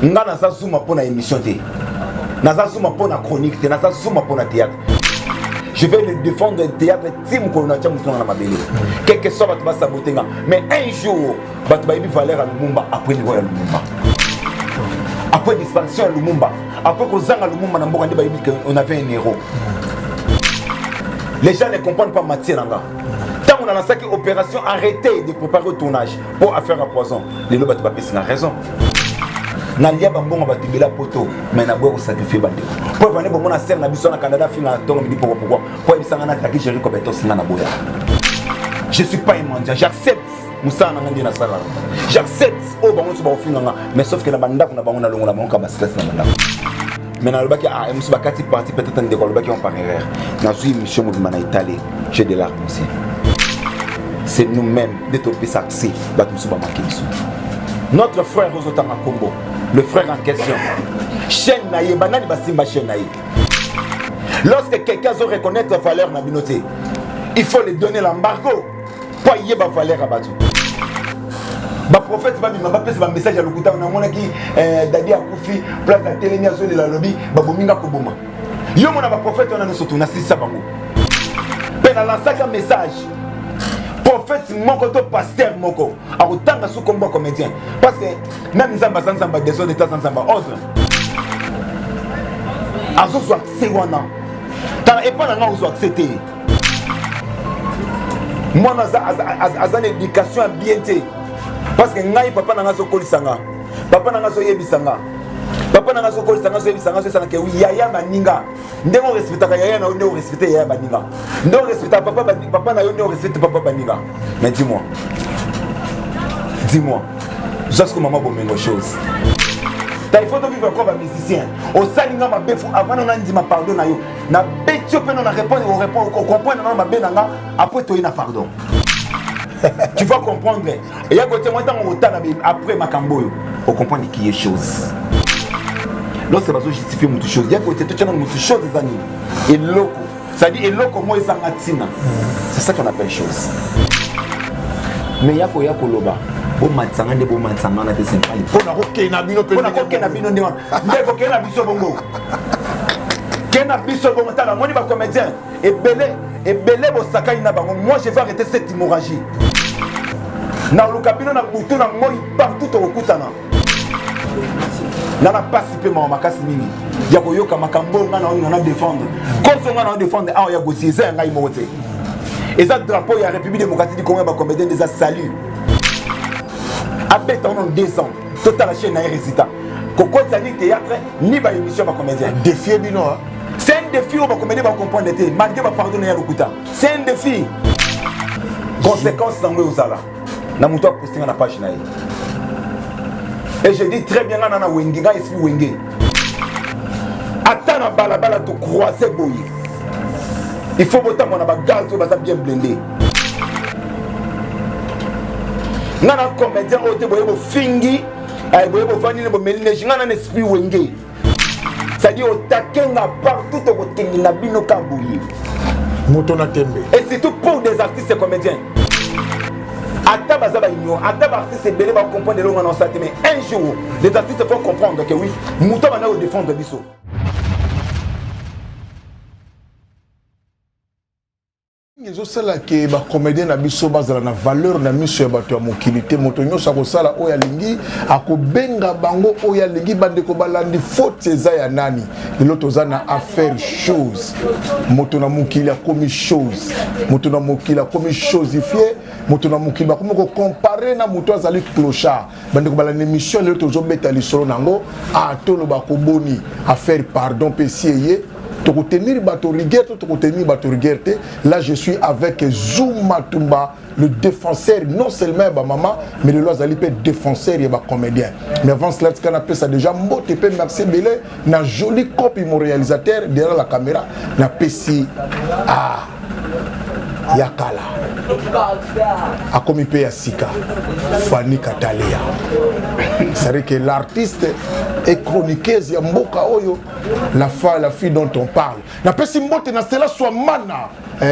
nga naza zuma pour émission te naza zuma pour chronique te naza zuma pour théâtre. Je vais le défendre le théâtre team qu'on a déjà montré dans ma belle. Quel que soit votre saboter mais un jour votre baby valeur à Lumumba après le voyage à Lumumba. Après disparition à Lumumba, après qu'on zanga Lumumba na mboka baby on avait un héros. Les gens ne comprennent pas matière là. Tant on a lancé une opération arrêtée de préparer le tournage pour affaire à poison. Les lots battent pas c'est raison. Nalia bambonga batibela poto mais na boire sacrifier bande pour venir bon na serre na biso na Canada finga tongo midi pourquoi pour bisanga na taki gérer compétence na boya. Je suis pas un mendiant, j'accepte Moussa na ngandi na sala. J'accepte au bango so ba finga mais sauf que na banda kuna bango na longo na bango ka ba stress na banda. Mais na lobaki ah musu bakati parti peut-être ndeko lobaki on par erreur. Na zui mission mo na Italie, j'ai de l'argent aussi. C'est nous-mêmes de toper ça c'est ba musu ba marquer biso. Notre frère Rosotama Kombo, le frère en question, chaîne naïe, banani basimba chaîne naïe. Lorsque quelqu'un veut reconnaître la valeur na binoté, il faut lui donner l'embargo pour y avoir valeur à battu. Ba prophète va me passer un message à l'okuta na mona ki dadi akufi place la télé nyazo de la lobby ba bominga koboma. Yo mona ba prophète on a nous surtout na sisa bango. Pena lancer un message. Prophète moko to pasteur moko a autant sous combat comédien parce que même nzamba nzamba des autres états nzamba ordre azo so accès wana ta et pas na nga zo accepter moi na za éducation bien té parce que ngai papa na nga zo kolisanga papa na nga zo yebisanga papa na nga zo kolisanga zo yebisanga zo sana ke yaya maninga ndeko respecta yaya na ndeko respecta yaya baninga ndeko respecta papa na yo ndeko respecta papa baninga mais dis-moi jusqu'à maman bomengo chose ta il faut vivre comme un musicien au salinga ma befu avant on a dit ma pardon na yo na betio pe na répondre on comprend na ma benanga après toi na pardon tu vas comprendre et ya côté moi tant après ma cambo on comprend qui est chose. Lorsque vous justifiez beaucoup de choses, il y a côté tout beaucoup de choses des années. Et loco, ça dit et loco moi zangatina. C'est ça qu'on appelle chose. Mais yako loba. Bon matsanga de bon matsanga na descend pas. Pona ko na bino pe. Pona ko na bino ndima. Ndeko ke na biso bongo. Ke na biso bongo tala moni ba comédien et belé bo sakai na bango. Moi je vais arrêter cette hémorragie. Na lukabino na butu na moi partout au kutana. Nana participer ma makasi mingi ya koyoka makambo ngana na défendre kozo ngana défendre a ya gosier ngai moté eza drapeau ya République démocratique du Congo ba comédien des salut abeta on 2 ans total la chaîne na résultat koko tani théâtre ni ba émission ba comédien défi bino c'est un défi au ba comédien ba comprendre té malgré ba pardonner ya lokuta c'est un défi conséquence ngwe uzala na muto posting na page na ye. Et je dis très bien, on a Wenge, on est Wenge. Attends, on va te croiser, boy. Il faut que on a gaz, on va bien blindé. On a un comédien, on a un fingi, on a un mélange, on a un esprit Wenge. C'est-à-dire, on a partout, on a bino kabouye. Et c'est tout pour des artistes et comédiens. Attends, artistes belé va comprendre de l'eau mais un jour, les artistes vont comprendre que oui, nous devons défendre Bissot. Ils ont cela que les comédiens na biso bazala na valeur na mission ya bato ya mokilité moto nyosa ko sala oya lingi akobenga bango oya lingi bande ko balandi faute eza ya nani l'autre na affaire chose moto na mokili a commis chose moto na mokili a commis chosifié moto na mokili ba ko comparer na moto azali clochard bande ko balandi mission l'autre zo beta lisolo nango a tolo ba ko boni affaire pardon pesieye. Là, je suis avec Zouma Tumba, le défenseur, non seulement ma maman, mais le Loazali peut défenseur et comédien. Mais avant cela, ce qu'on appelle ça déjà, merci Belé, na joli copie mon réalisateur derrière la caméra, na Pessi, Yakala, Akomipe Yasika, Fanny Katalea. C'est-à-dire que l'artiste est chroniqueuse, Yamboka Oyo, la fille dont on parle. Na Pessi Mbote na cela soit mana,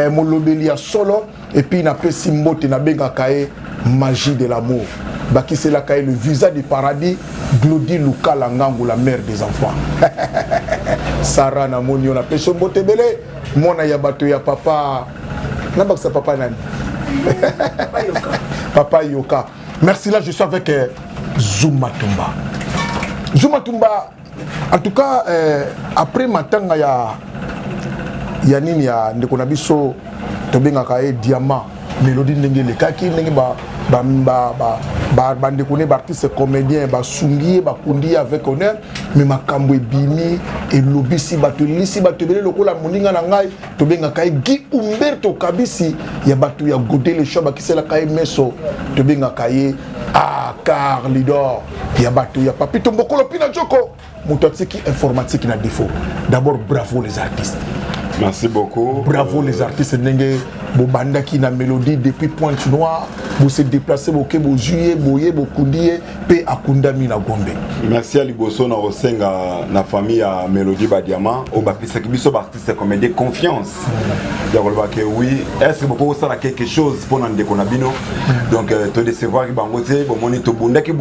Molobelia solo, et puis na Pessi Mbote na Benga Kae, magie de l'amour. Bakissé la le visa du paradis, Glody Luka Langangu, la mère des enfants. Sarah Namoni, on a pêché Mbotebele, Mona Yabato ya papa. N'a papa nani? Papa Yoka. Papa Yoka. Merci, là je suis avec Zuma Tumba. Zuma Tumba, en tout cas, après matanga ya nini ya ndeko na biso tobenga kae diamant mélodie ndenge le kaki ndenge ba ndeko ne artiste comédien ba sungi ba kundi avec honneur mais makambo ebimi et lobisi bato lisi bato bele lokola moninga na ngai tobenga kae Guy Umberto Kabisi ya bato ya godé le show ba kisela kae meso tobenga kae car leader ya bato ya papito mbokolo pina joko mutotiki informatique na défaut. D'abord bravo les artistes. Merci beaucoup. Bravo les artistes Nenge Bobanda qui na mélodie depuis Pointe-Noire. Vous se déplacez au Québec, Juillet, Boye, Bokundié, P. Akundami na Gombe. Merci à Liboso na Rosenga na famille à Mélodie Badiama. Au Baptiste Kibiso artiste comédien confiance. Oui, est-ce que vous pouvez faire quelque chose pour nous déconabino? Donc te décevoir qui bangote, bon moni to bundaki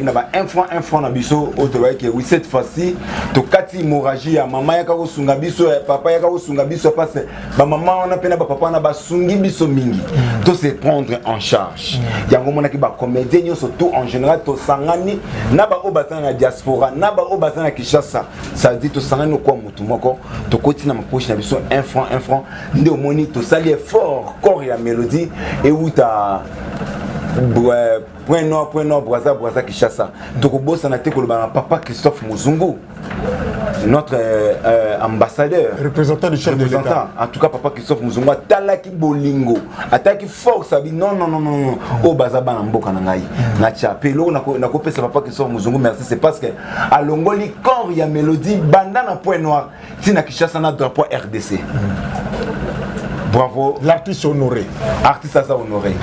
na ba un franc na biso au travail que oui cette fois-ci to kati hémorragie ya maman ya ka sunga biso papa ya ka sunga biso parce ba maman on a pena ba papa na ba sungi biso mingi. To se prendre en charge. Yango mona ki ba comédien surtout en général to sangani na ba obata na diaspora na ba obata na Kinshasa. Ça dit to sangani ko mutu moko to koti na mapoche na biso un franc nde omoni to sali effort corps ya mélodie et où ta point nord Brazza Kinshasa tokobosa na te koloba papa Christophe Muzungu notre ambassadeur représentant du chef de l'État. En tout cas papa Christophe Muzungu talaki bolingo ataki force abi non o bazaba na mboka na ngai na chapelo na kopesa papa Christophe Muzungu merci c'est parce que alongoli corps ya mélodie banda na point noir tina Kinshasa na drapeau RDC. Bravo. L'artiste honoré. Artiste à ça honoré.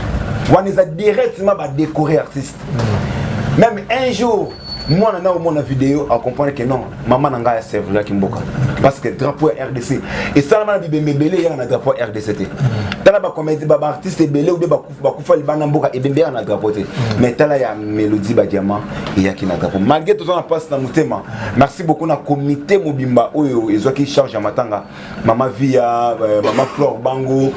On les a directement décoré artiste. Même un jour, moi, on a vidéo à comprendre que non, maman n'a pas servi là Kimboka. Parce que drapeau RDC. Et ça, on a dit que il y a un drapeau RDC. T'as la comédie, artiste est belé ou bien bakoufa le banamboka et bien un drapeau. Mais t'as là il y a mélodie badiama et il y a qui n'a drapeau. Malgré tout ça, on passe dans mon thème. Merci beaucoup na comité Mobimba où ils ont qui charge à matanga. Maman Via, maman Flore Bango,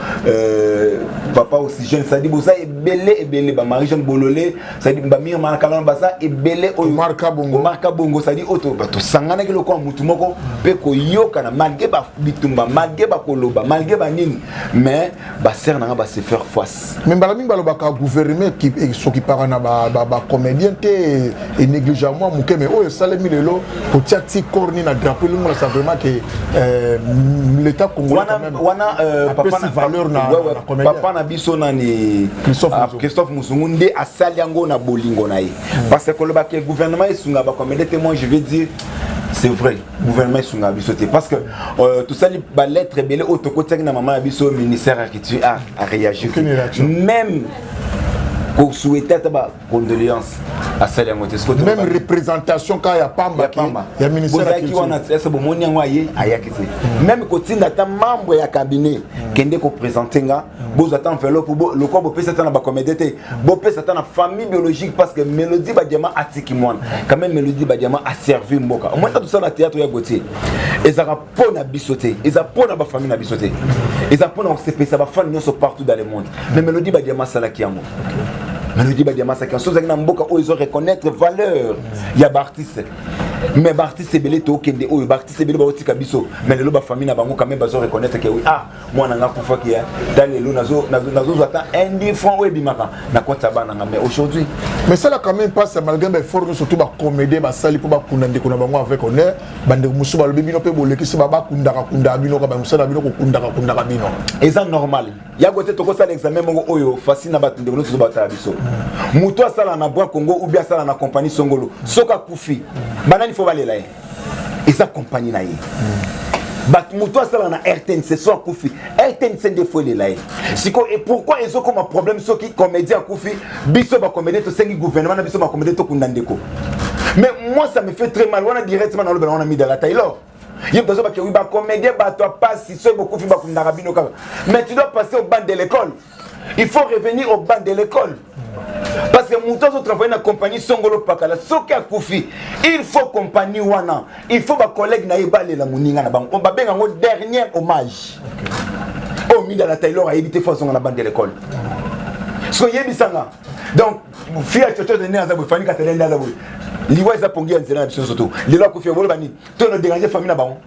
papa aussi jeune. Ça dit que ça est belé, Marie-Jeanne Bololé. Ça dit que Mire Manakalon Bassa est belé. Marka Bongo, ça dit auto bato sangana kilo kwa mutu moko pe ko yoka na malgré ba bitumba malgré ba koloba malgré ba nini mais ba ser na ba se faire face mais balami baloba ka gouvernement qui soki parana ba comédien te et négligemment muke mais oyo salemi lelo ko tiati corni na drapeau lu ça vraiment que l'état congolais quand même wana papa na valeur na comédien papa na biso nani Christophe Muzungu nde asali yango na bolingo na ye parce que koloba ke gouvernement Sunga comédie moi je vais dire c'est vrai gouvernement Sunga bisoté parce que tout ça les lettres belé autocoté na maman biso ministère architecture a réagi même pour souhaiter ta condoléances à celle à moté même représentation quand il y a Pamba il y a ministère architecture c'est bon moni ngoye ayakité même côté ta membre ya cabinet kende ko présenter nga bozo attend enveloppe le corps peut s'attendre ba comédie bo peut s'attendre na famille biologique parce que Mélodie Badiama atiki moi quand même Mélodie Badiama a servi mboka au moins tout ça na théâtre ya Gautier ezaka pona bisoté eza pona ba famille na bisoté eza pona on se ça ba fan nyonso partout dans le monde mais Mélodie Badiama salaki yango Mélodie Badiama ça quelque chose na mboka où ils ont reconnaître valeur ya ba artiste mais ba artiste belé to kende o ba artiste belé ba otika biso mais le ba famille na bango quand même bazo reconnaître que oui moi na nga kufa ki dans les nazo attend un franc ou bimaka na kota bana mais aujourd'hui mais ça là quand même passe malgré mais fort surtout ba comédie ba sali pour ba kunda ndeko na bango avec honneur bande musu ba lobi bino pe boleki se ba kunda bino ka ba musala bino ko kunda bino et ça normal ya gote to ko sala examen mongo oyo facile na ba ndeko to ba ta biso muto sala na bwa Congo ou bien sala na compagnie Songolo soka kufi banani faut aller là et ça compagnie là bat muto sala na RTNC so kufi RTNC des fois là siko et pourquoi ils ont comme un problème so qui comédien kufi biso ba comédien to sengi gouvernement na biso ba comédien to kundandeko mais moi ça me fait très mal on a directement dans le on a mis dans la taille là il y a besoin que oui ba comédien ba toi pas si so beaucoup fi ba kundakabino mais tu dois passer au banc de l'école il faut revenir au banc de l'école Parce que mon temps travaille dans la compagnie Songolo Pakala, ce qui a Koufi, il faut compagnie Wana, il faut ma collègue Naïba la Mouninga na banque. On va bien un dernier hommage. Au milieu de la Taylor a évité façon dans la bande de l'école. Soyez bisanga. Donc, fille à Chocho de Néazabou, Fanny Catalène d'Azabou. Liwa za pongi en zéna surtout. Les lois Koufi Wolo Bani, tout le déranger famille na bango.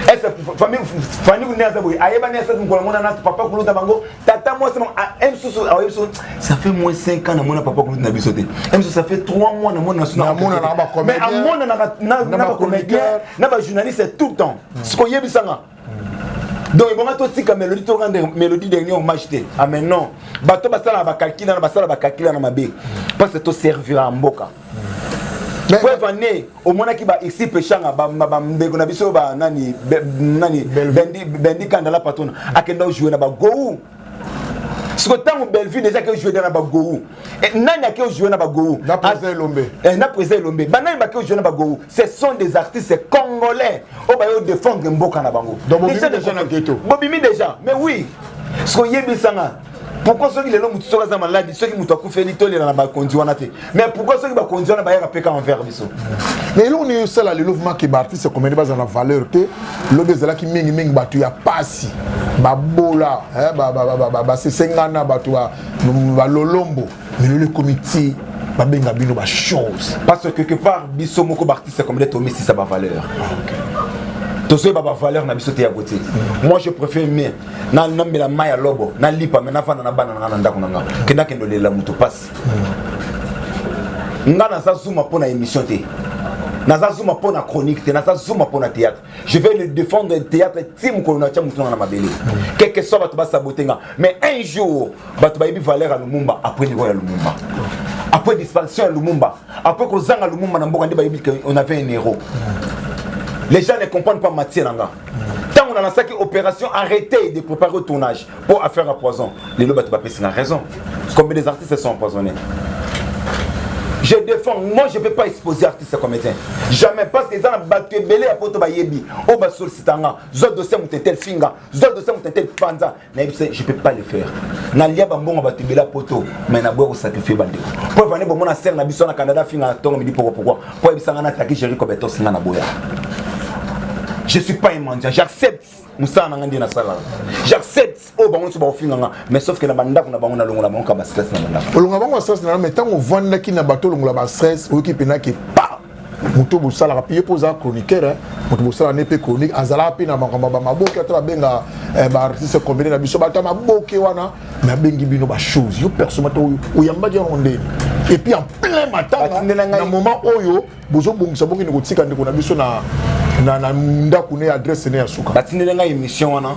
Est-ce que famille Fanny Néazabou, Ayeba Néazabou, Moukolomona, papa Koulou Tabango, Tata moi ça fait moins 5 ans que mon papa Koulou Nabisoté. Ça fait 3 mois que mon national. Mais à mon n'a pas comédien, n'a pas journaliste tout le temps. Ce qu'on y a bisanga. Donc il va tout ka mélodie to rendre mélodie dernier hommage té. Ah mais non. Bato basala ba calcula na basala ba calcula na mabe. Parce que to servira mboka. Pour venir au mona ki ba ici pechanga ba mbeko na biso ba nani bendi kandala patona akenda jouer na ba go. Ce que tant Bellevue déjà que jouer dans la Bagou. Et nani qui jouer dans la Bagou. Na présent Lombe. Na présent Lombe. Banani qui jouer dans la Bagou. Ce sont des artistes congolais. Au bayo défendre Mboka na Bango. Donc déjà na ghetto. Bobimi déjà. Mais oui. Ce que yebisanga. Pourquoi ceux qui les l'homme sont dans malade, ceux qui m'ont fait litoli dans la conduit wana te. Mais pourquoi ceux qui va conduire na ba ya peka envers biso. Mais là on est seul à le mouvement qui bâti c'est combien de base dans la valeur te. L'obé là qui mingi batu ya pasi. Babola hein c'est sengana batu ba lolombo. Mais le comité ba benga bino ba chose. Parce que quelque part biso moko artiste comme les Tomé si ça ba valeur. Tout ça ba valeur na biso te ya côté. Moi je préfère mieux na la maya lobo na lipa mais na fana na bana na ndako na nga. Kenda kendo le la muto passe. Ngana sa zuma pour na émission te. Naza zuma pour na chronique te, naza zuma pour na théâtre. Je vais le défendre le théâtre team ko na tia muto na mabele. Quelque soit bato ba sabotenga, mais un jour bato ba yebi valeur à Lumumba après le royal Lumumba. Après disparition à Lumumba, après ko zanga Lumumba na mboka ndi ba yebi on avait un héros. Les gens ne comprennent pas Mathieu Nanga. Tant on a lancé une opération, arrêtez de préparer au tournage pour affaire à poison. Les lots c'est raison. Combien des artistes sont empoisonnés? Je défends, moi je ne peux pas exposer artistes comédiens. Jamais, parce que les gens ont battu belé à Poto Bayebi, au Basol Sitanga, Zod dossier Moutetel Finga, Zod dossier Moutetel Panza. Je ne peux pas le faire. Nalia Bambon a battu belé à Poto, mais n'a pas sacrifié Bandé. Pour venir pour mon affaire, n'a pas Canada Finga, Tongo me dit pourquoi. Pour y aller attaquer Jerry Kobeto Singana Boya. Je ne suis pas un mendiant, j'accepte Moussa Nangandi na sala. J'accepte au bango so ba ofinganga, mais sauf que na banda kuna bango na longola bango ka stress na banda. Longola bango stress na mais tant on vanda ki na bato longola ba stress o ki pena ki pa. Muto bo sala papier posa chroniqueur, muto bo sala nepe chronique azala pe na bango ba maboki ata benga ba artiste combiné na biso ba ta maboki wana, mais bengi bino ba chose. Yo personne to o yamba dia onde. Et puis en plein matin na moment oyo bozo bongisa bongi ngo tika ndeko na biso na ndakune adresse ne ya suka. Batindele nga émission wana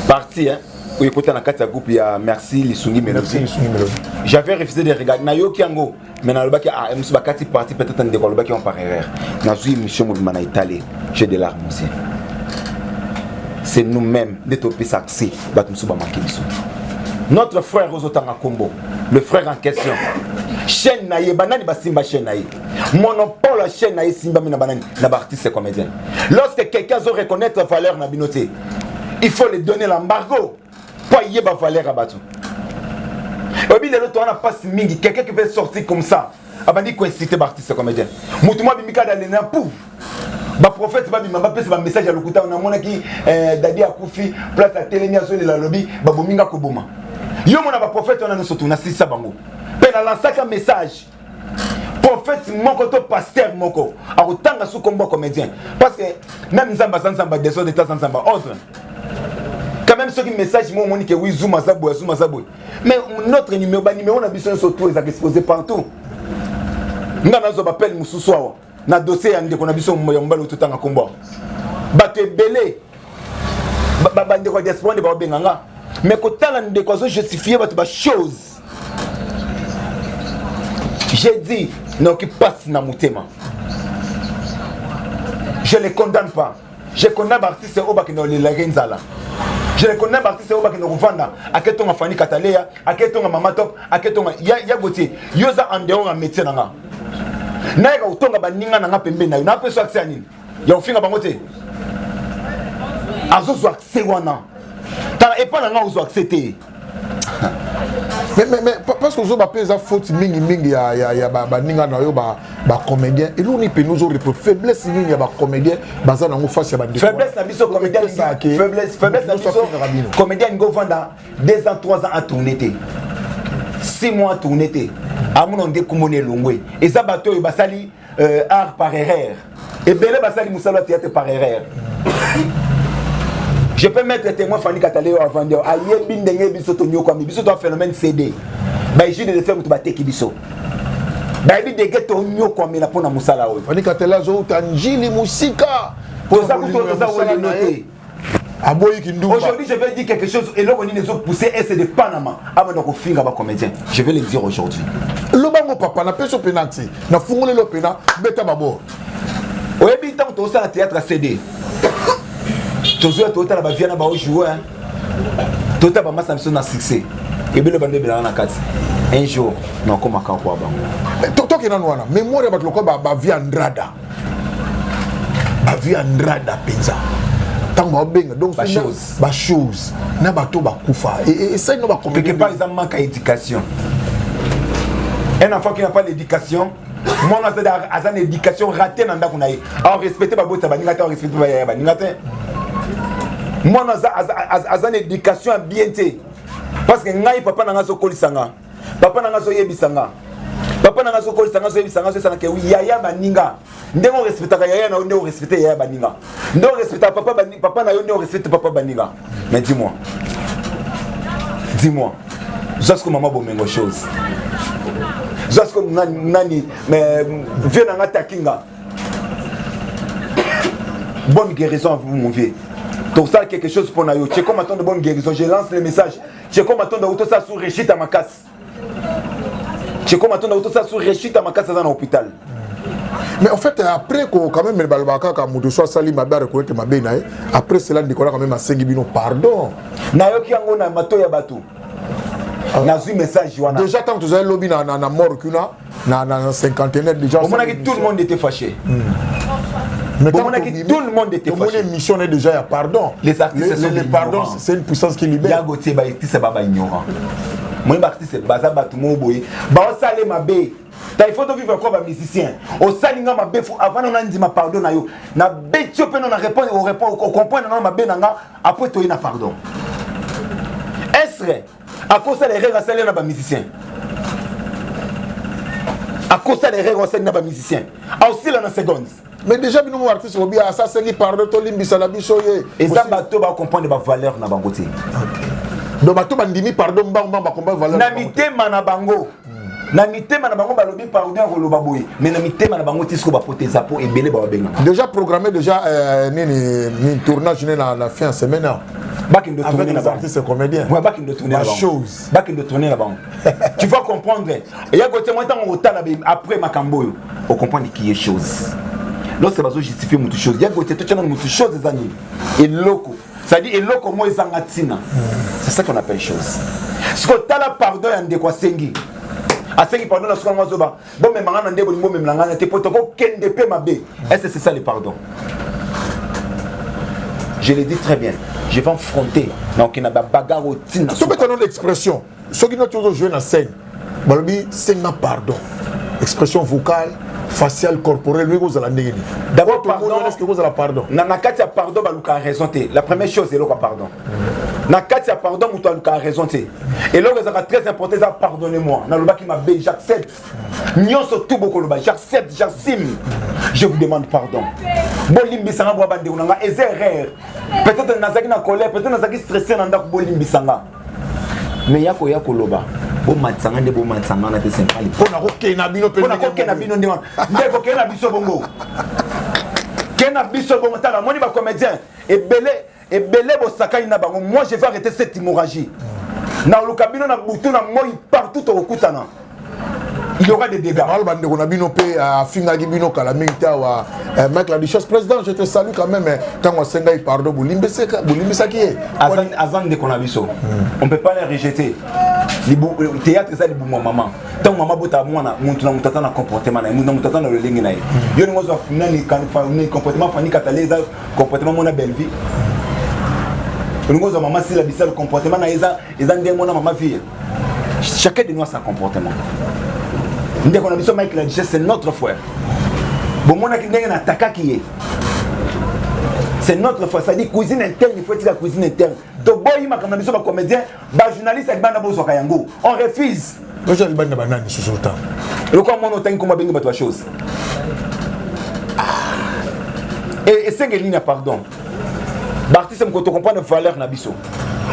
parti hein où écouter na kati ya groupe ya Merci Lisungi Melody. J'avais refusé de regarder na yoki yango mais na lobaki ah musu bakati parti peut-être ndeko lobaki on par erreur. Na zui émission mo na Italie, j'ai de larmes aussi. C'est nous-mêmes de toper saxi bat musu ba manquer biso. Notre frère Rosotanga Kombo, le frère en question. Chaîne naïe, banani basimba chaîne naïe. Monopole chaîne naïe simba mina banani na artiste comédien. Lorsque quelqu'un veut reconnaître valeur na binoté, il faut lui donner l'embargo. Pas y ba valeur à bateau. Obi le to na passe mingi, quelqu'un qui veut sortir comme ça, abandi ko inciter artiste comédien. Mutuma bimika dalena pouf. Ba prophète ba bimba pese ba message à lokuta na mona ki dadi akufi place à télémia sur la lobby ba bominga ko boma. Yo mona ba prophète on a surtout na sisa bango. Pena lancaka message. Prophète moko to pasteur moko a otanga sous combo comédien parce que même Nzamba Nzamba des autres états Nzamba ordre. Quand même ceux qui message moi monique oui Zuma Zabo. Mais notre numéro on a besoin surtout est exposé partout. Ngana zo appelle mususu na dossier ya ndeko na biso moyombalo tutanga kombo. Bato belé. Ba ndeko diaspora de ba benganga. Mais ko tala ndeko zo justifier bato ba chose. J'ai dit, non, qui passe dans mon thème. Je ne les condamne pas. Je condamne l'artiste au bas qui ne les renzala. Je les condamne l'artiste au bas qui ne revanda. À quel ton Fanny Cataléa, à quel ton Mama Top, à quel ton Yagotier. Yosa en dehors en métier. Naïga ou ton Baninga n'a pas pembe. N'a pas soit accès à Nîmes. Y'a au fin à Bangoté. Azo soit accès wana. T'as et pas n'a pas accès. Mais parce que vous avez fait faute mingi ya ba ninga na yo ba comédien et l'on peut nous autres faiblesse mingi ya ba comédien baza na face ya ba faiblesse na biso comédien faiblesse na biso comédien ngo vanda 2 ans 3 ans à tourner 6 mois à tourner amuno nde kumone longwe et ça bato yo basali art par erreur et belé basali musala théâtre par erreur. Je peux mettre témoin Fanny Kataleo avant de aller bindenge biso to nyoko mi biso to phénomène CD. Ba iji de faire mutu bateki biso. Ba bi de geto nyoko mi la pona musala oyo. Fanny Kataleo zo tanjili musika. Pour ça que toi ça va noter. Aboyi Kindumba. Aujourd'hui, je vais dire quelque chose et là on les autres poussés et c'est de Panama. Avant donc finga ba comédien. Je vais le dire aujourd'hui. Lobango papa na peso penalty. Na fungole lo pena beta babo. Oyebi tant to ça théâtre CD. Toujours tout à la viana ba jouer tout à ba massa mission na succès et bien le bande bela na kati un jour non comme aka kwa ba to ke nanu wana mémoire ba loko ba viandrada penza tant ba benga donc ba chose na ba to ba kufa et ça no ba quelque part ils manquent d'éducation. Un enfant qui n'a pas d'éducation, moi on a une éducation ratée dans ndako na ye. Alors respecter ba bota ba ningata, respecter ba ningata. Moi j'ai une éducation bien parce que ngai papa nanga so kolisanga papa nanga so yebisanga papa nanga so kolisanga so yebisanga so sana ke yaya baninga ndenge respecta yaya na ndenge respecta yaya baninga ndenge respecta papa na yo ndenge respecta papa baninga. Mais dis-moi jusqu'à maman bomengo chose jusqu'à nani mais viens nanga takinga bonne guérison à vous mon vieux. Donc ça quelque chose pour Nayo. Tu es comme attendre de bonne guérison. Je lance le message. Tu es comme attendre de ça sur Réchit à ma casse. Tu es comme attendre de ça sur Réchit à ma casse dans l'hôpital. Mais en fait, après quand même le balbaka quand Moudou soit sali ma barre reconnaître ma benaï. Après cela Nicolas quand même a 5 bino pardon. Nayo qui ango na mato ya batu. Nazu message wana. Déjà tant que vous avez lobby na mort kuna na cinquantenaire déjà. Au moment que tout le monde était fâché. Mais tout le monde était fâché. Mon émission est déjà à pardon. Les artistes sont les pardons, c'est une puissance qui libère. Yagoté ba artiste baba ignorant. Moi artiste baza batu mo boye. Ba osale mabe. Il faut vivre comme un musicien. Au salinga mabe faut avant on dit ma pardon na yo. Na be tiope non na répondre au comprendre non mabe nanga après to ina pardon. Est-ce à cause des règles à na ba musicien. À cause des règles à na ba musicien. Aussi la seconde. Mais déjà nous artistes au bien ça c'est pardon to limbisa la biso ye. Et ça bato ba comprendre ba valeur na bango te. Donc bato bandimi pardon ba comprendre valeur. Na mitema na bango. Na mitema na bango ba lobi pardon ko loba boye. Mais na mitema na bango tisko ba poteza po ebele ba benga. Déjà programmé déjà ni tournage na fin semaine. Bakin de tourner na artistes et comédiens. Ouais, bakin de tourner la chose. Bakin de tourner là-bas. Tu vas comprendre. Et ya côté moi tant autant après Makambo, on comprend qui est chose. Lorsque bazo justifier mutu chose, ya côté tout tient mutu chose des années. Et loco. Ça dit et loco moi ezangatina. C'est ça qu'on appelle chose. Ce que tu as la pardon en de quoi sengi. A sengi pardon na soka mazoba. Bon mais mangana ndebo limo même langana te potoko kende pe mabe. Est-ce que c'est ça le pardon? Je le dis très bien. Je vais affronter. Donc il y a des bagarres au tina. Tu peux donner l'expression. Ceux qui n'ont toujours joué dans la scène, Balobi, c'est un pardon. Expression vocale, faciale, corporelle, lui vous allez d'abord pardon. Est-ce que vous allez pardon? Nakati a pardon, baluka a raison. La première chose c'est le pardon. Nakati a pardon, baluka a raison. Et là c'est très important, pardonnez-moi. Naloba qui m'a bé, j'accepte. Nyon surtout beaucoup loba, j'accepte, j'assume. Je vous demande pardon. Bolimbi sanga bo bande unanga erreur. Peut-être nazaki na colère, peut-être nazaki stressé na ndako bolimbi sanga. Mais yako loba. Bo matsanga nde bo matsanga na te sempali. Pona ko kena bino pe. Pona ko kena bino ndima. Ndeko kena biso bongo. Kena biso bongo tala moni ba comédien et belé bo sakai na bango. Moi je vais arrêter cette hémorragie. Na lukabino na butu na moi partout au kutana. Il y aura des dégâts. On a bino pe à Fingagi bino kalamita wa Mike la Duchesse président, je te salue quand même quand on s'engaille pardon Boulimbeseka qui est Azan de Konabiso. On peut pas les rejeter. Le théâtre ça le bon maman. Tant maman bota mwana muntu na mutata na comportement na mutata na lelingi na. Yo ni mozo finani kan ni comportement fani kataleza comportement mona belle vie. Ngozo maman si la bisal comportement na eza ndenge mona maman fille. Chacun de nous a son comportement. Dès qu'on a dit ça, Michael a dit c'est notre frère. Bon, mon aki n'est pas qui est. C'est notre frère. Ça dit cuisine interne, il faut être la cuisine interne. Donc, boy, il m'a comme un comédien, un journaliste avec Banda Bozo Kayango. On refuse. Moi, j'ai le Banda Banane sur le temps. Le quoi, mon autant qu'on m'a bien de chose. Et c'est une ligne, pardon. L'artiste, je comprends les valeurs de Nabiso.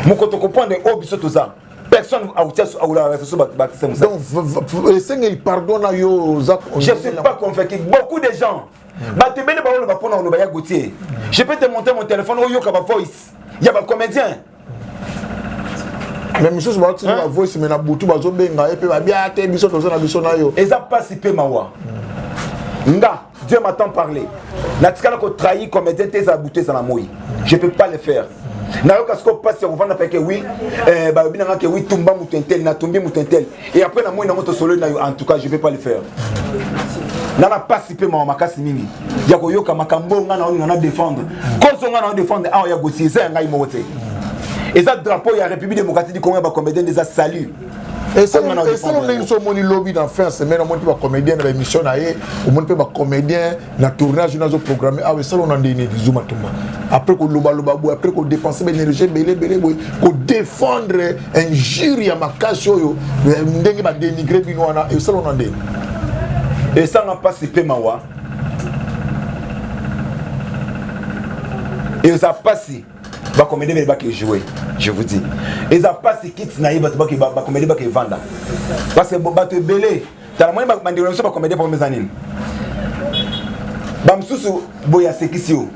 Je comprends les hauts biso tout ça. Personne n'a la réflexion sur Baptiste. Donc, il pardonne à yo. Je ne suis pas convaincu. Beaucoup de gens. Je peux te montrer mon téléphone où il y a un voice. Il y a un comédien. Mais monsieur, c'est la voice, mais na boutou bazo benga et puis ba bien te biso to na biso na yo. Et ça passe pe mawa. Nga, Dieu m'attend parler. Na tikala ko trahi comédien te za bouté ça na moi. Je peux pas le faire. Na yo kasko passe on va na peke oui ba bina nga ke oui tumba mutentel na tumbi mutentel et après na moi na moto solo na yo en tout cas je peux pas le faire. Na na passe pe mawa makasi mingi. Ya ko yoka makambo nga na défendre. Kozo nga na défendre ah ya gotier ça nga imote. Et ça drapeau il y a République démocratique du Congo ba comédien des salut. Et ça on a eu son moni lobby dans fin semaine on monte pas comédien dans l'émission na yé on monte pas comédien na tournage dans un programme ah ça on a des Zuma Tumba après qu'on loba après qu'on dépenser l'énergie belé qu'on défendre injure à makasho yo ndenge ba dénigrer binwana et ça on a des et ça n'a pas si peu mawa et ça passe ba comédien va que jouer je vous dis et ça passe kit naï ba comédien ba que vendre parce que ba te belé t'as moyen ba mandiro so ba comédien pour mes années ba msusu boya sekisio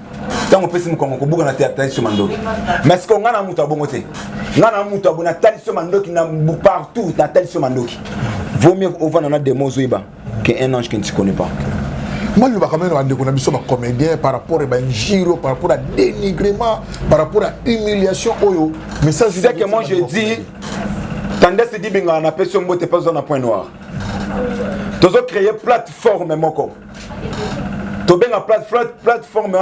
tant on peut se ko buga na théâtre sur mandoki mais ce qu'on a na mutu abongote ngana mutu abona tali sur mandoki na partout na tali sur mandoki vaut mieux au vendre na des mots zoiba qu'un ange qui ne se connaît pas. Moi, je vais quand même rendre compte de comédien par rapport à giro, par rapport à dénigrement, par rapport à humiliation. Mais ça, c'est que moi je dis, tandis que dit on appelle ce mot, t'es pas dans un point noir. Tu as créé plateforme, moko. Tu as une plateforme,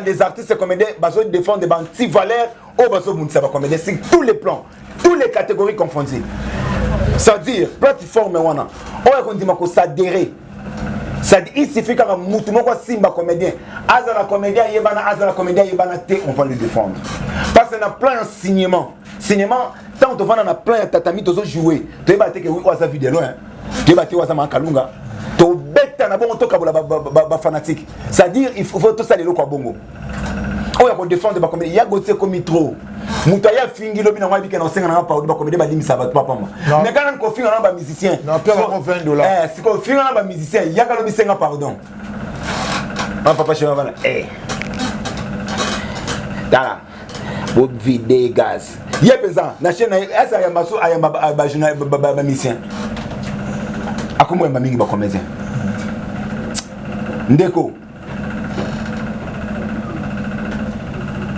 les artistes et comédiens, ils défendent des anti-valeurs, sur tous les plans, toutes les catégories confondues. C'est-à-dire, plateforme, on dit que ça s'adhérer. Il suffit que Moutoumoko Simba comédien, Azala comédien, Yébana, Azala comédien, Yébana, on va le défendre. Parce qu'on a plein d'enseignements. Enseignement, tant on va plein de tatami, tu as joué. Tu vas dire que oui, on a vu de loin. Tu vas dire que on a Kalunga. Tu as bête, tu as bon, tu as fanatique. C'est-à-dire, il faut tout ça, les locaux à Bongo. On va défendre des comédiens. Il y a Gauthier comme trop. Moutaya fingi lobi na mwa bike na osenga na pa ba comédien ba limisa ba papa ma. Mais quand on finga na ba musicien. Na pe ba $20. Si ko finga na ba musicien, ya ka lobi senga pardon. Ah papa chez moi Dala. Bo vide gaz. Yé pesa na chaîne asa ya maso ayamba ba journal ba musicien. Akomo ya mingi ba comédien. Ndeko.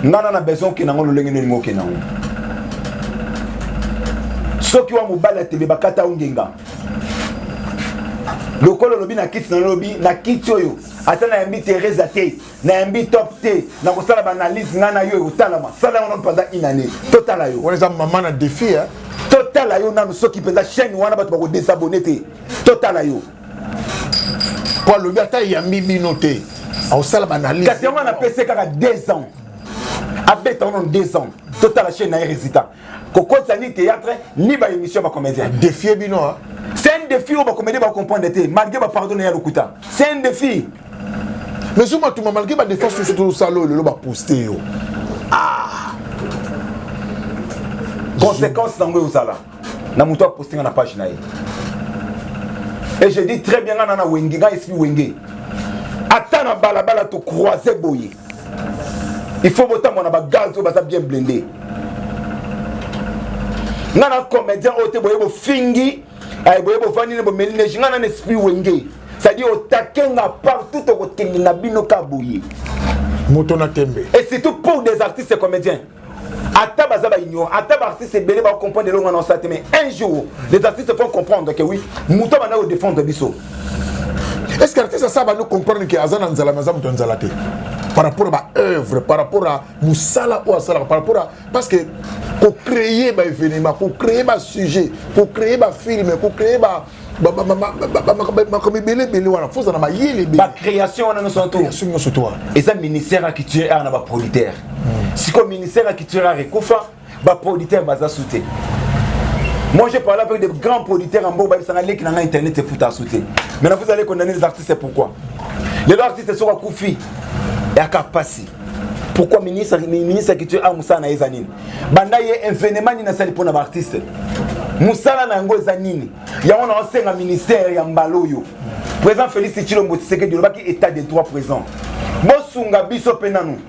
Nana na besoin que nango lolenge no ke nango soki wa mobala tebe bakata ungenga lokolo lobi na kit na lobi na kit oyo ata na yambi Teresa te na yambi top te na ko sala ba analyse ngana yo utala ma sala on pendant une année total yo on les a maman na défi hein total yo na soki penda chaîne wana ba ko désabonner te total yo pour lobi ata yambi binoté au sala ba analyse kasi on a PC kaka 2 ans. Abet on 2 ans. Total la chaîne n'a résultat. Koko ni théâtre ni ba émission ba comédien. Défi bino. C'est un défi au ba comédien ba comprendre té malgré ba pardonner à l'okuta. C'est un défi. Mais souvent tout malgré ba défense sur tout salo le ba poster yo. Ah. Conséquence dans le sala. Na muto poster na page na. Et je dis très bien na wengi ga esprit wengi. Attends na balabala to croiser boye. Il faut voter mon gaz bien blindé. Nana comédien ote boyebo fingi, ay boyebo vani ne bo meline ngana na esprit wenge. C'est-à-dire au takenga partout au côté na bino kabouye. Motona tembe. Et surtout pour des artistes et comédiens. Ata bazaba ignorant, ata artiste belé va comprendre le ngana ça mais un jour les artistes font comprendre que oui, muto bana au défendre biso. Est-ce que l'artiste ça va nous comprendre que azana nzala maza muto nzala te? par rapport à l'œuvre, par rapport à Moussala ou à Sala, par rapport à. Parce que pour créer un événement, pour créer un sujet, pour créer un film, pour créer la création, on a et ça, ministère qui tue un producteur. Si le ministère qui tue un recouffa, le producteur va sauter. Moi, j'ai parlé avec des grands producteurs en Boba, qui sont allés dans Internet et foutent à sauter. Maintenant, vous allez condamner les artistes, pourquoi? Les artistes sont à Koufi et à Kapassi. Pourquoi le ministre qui tue un Moussa na Ezanine? Bandaye événement ni na sali pour les artistes. Moussa na ngo Ezanine. Il y a un ministère ya Mbaloyo. Président Félix Tshilombo Tshisekedi de l'Obaki état des droits présents. Bosunga biso penanu.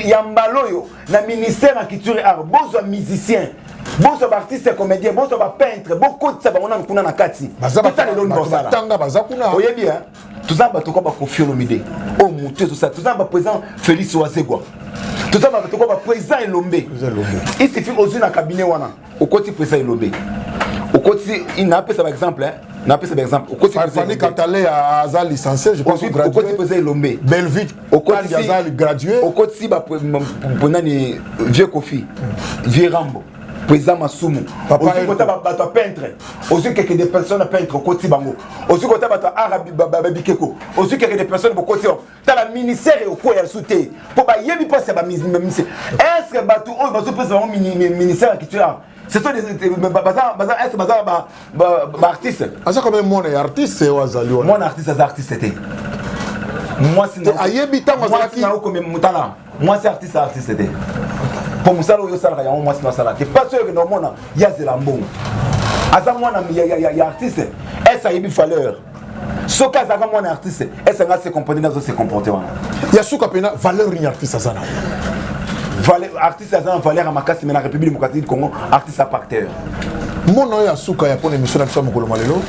Ya Mbaloyo na ministère qui tue art. Bozo musicien. Bozo artiste comédien. Bozo peintre. Beaucoup de ça on a kuna na kati. Tanga bazakuna. Oye bien. Tout ça va te confier au midi. Oh mon Dieu, tout ça va présent Félix Ouazegwa. Tout ça va te présent Elombe. Il suffit aux yeux dans cabinet wana. Au côté présent Elombe. Au côté il n'a pas par exemple n'a pas par exemple. Au côté Fanny Katale à Azal licencié, je pense au côté présent Elombe. Belvite au côté Azal gradué. Au côté ba pour nani vieux Kofi. Vieux Rambo. Président Masumu, aussi côté bato peintre, aussi quelques des personnes peintre au côté bango, aussi côté bato arabe babikeko, aussi quelques des personnes au côté t'as la ministère au quoi elle sauté pour ba yebi pas c'est ba ministère est-ce que bato oh bato peut avoir ministère qui tu as c'est toi des bazar est-ce bazar ba artiste asa comme mon artiste ou azali mon artiste c'était moi c'est ayebi tango azaki comme mutala moi c'est artiste c'était pour Moussala ou Yosala, il y a un mois de salaire. Pas sûr que normalement, il y a des lambons. À ce moment-là, il y a artiste. Est-ce qu'il y a une valeur? Ce cas, il y a un artiste. Est-ce qu'il y a se comporter dans ce comportement? Il y a ce qu'on appelle valeur d'une artiste. Artiste a une valeur à ma casse, mais la République démocratique du Congo, artiste à parterre. Mon nom est Asuka, il y a une émission d'Action Mokolomalelo.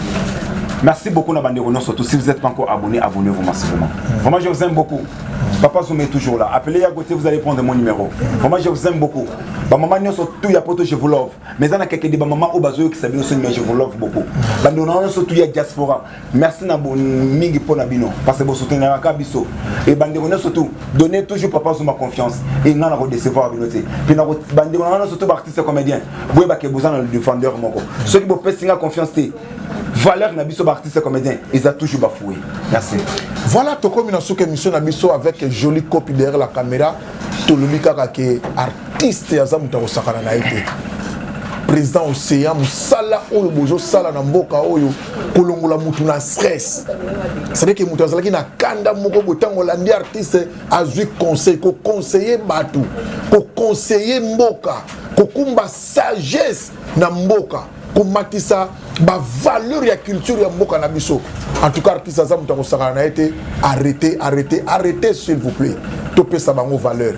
Merci beaucoup, Nabandérono. Surtout si vous n'êtes pas encore abonné, abonnez-vous massivement. Vraiment, je vous aime beaucoup. Papa Zoumé est toujours là. Appelez à côté, vous allez prendre mon numéro. Vraiment, je vous aime beaucoup. Maman, nous sommes tous les potes, je vous love. Mais il y a quelques débats, maman, au bazo qui savent aussi, mais je vous love beaucoup. Nous sommes tous les diaspora. Merci à Mingi pour Nabino. Parce que vous soutenez la Kabiso. Et Bandérono, surtout, donnez toujours Papa Zoumé confiance. Et nous allons décevoir la communauté. Puis Bandérono, surtout, artiste comédien. Vous avez besoin de défendeur. Ceux qui vous font confiance, valeur Nabiso artiste comédien, ils ont toujours bafoué. Merci. Voilà, tu comme une émission Nabiso avec une jolie copie derrière la caméra. Tout le monde qui est artiste, président Océan, Moussala Oyo Bojo Sala Namboka Oyo, Kolongola Moutouna stress. C'est-à-dire que Moutazala qui n'a kanda moko botango landi artiste a vu conseil, ko conseiller Batou, ko conseiller Mboka, ko kumba sagesse na Mboka. Pour matissa ba valeur ya culture ya mboka na biso. En tout cas artiste za mutako sakana na été arrêtez s'il vous plaît. Topé sa bango valeur.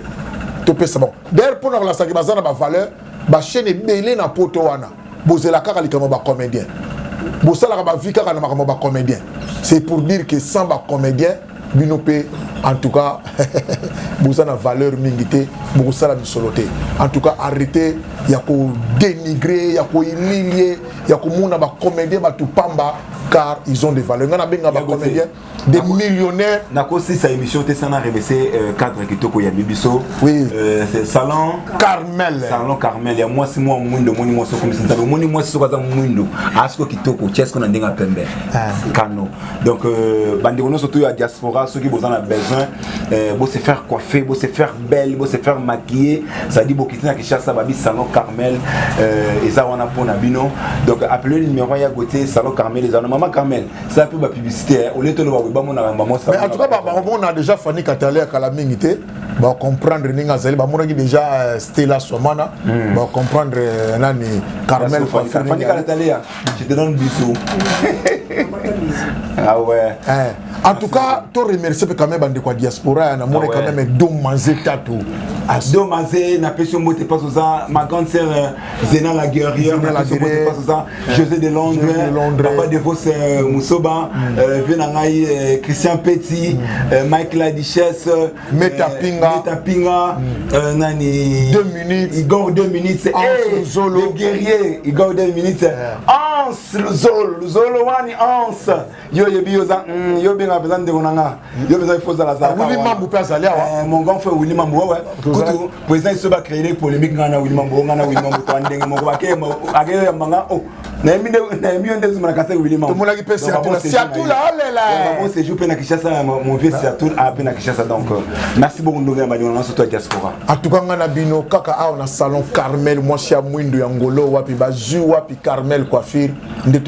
Topé sa bon. D'ailleurs pour la saki bazana ba valeur, ba chaîne belé na poto wana. Bozela kaka likamo ba comédien. Bosala ba vie kaka na makamo ba comédien. C'est pour dire que sans ba comédien binopé en tout cas vous avez une valeur mingité beaucoup ça la bisoloté en tout cas arrêtez il y a qu'on dénigrer il y a qu'on humilier il y a qu'on mona ba comédien ba tout pamba car ils ont des valeurs ngana benga ba comédien des millionnaires nako si sa émission te sana révélé cadre kitoko ya bibiso oui c'est salon Carmel il y a moi si moi mundo moni moi so comme ça moni moi so kaza mundo asko kitoko chesko na ndenga pembe kano donc bandikono surtout ya diaspora ceux qui ont besoin pour se faire coiffer pour se faire belle pour se faire maquiller ça dit beaucoup qui cherche ça babi salon Carmel et ça on a pour nabino donc appelez le numéro ya côté salon Carmel les maman Carmel ça un peu ma publicité au lieu de mais en tout cas on a déjà Fanny Katale à Kalamingité va comprendre ninga zali ba monaki déjà Stella Somana va comprendre nani Carmel Fanny Katale je te donne bisous ah ouais en tout cas to remercier quand même bande kwa diaspora na monaki quand même Domazé Tatou Domazé na pession moté pas ça ma grande sœur Zena la guerrière na pession moté pas ça José de Londres papa de vos Moussoba Venangai Christian Petit Mike la Duchesse Metapinga Nani 2 minutes Igor 2 minutes le guerrier Igor 2 minutes Anse Luzolo wani Anse yo yebi yo benga besoin de konanga yo besoin il faut ça la ça Willy Mambo peut aller mon grand frère Willy Mambo ouais kutu président il se va créer des polémiques ngana Willy Mambo to ndenge moko bakeye agere manga oh na mi onde zuma kasa Willy Mambo to molaki pesi à tout là olela bon c'est jour pena Kinshasa mon vieux c'est à tout à pena Kinshasa donc merci beaucoup ndonga badina surtout diaspora en tout cas ngana bino kaka a on a salon Carmel moi chez Mwindo ya Ngolo wapi bazu wapi Carmel coiffure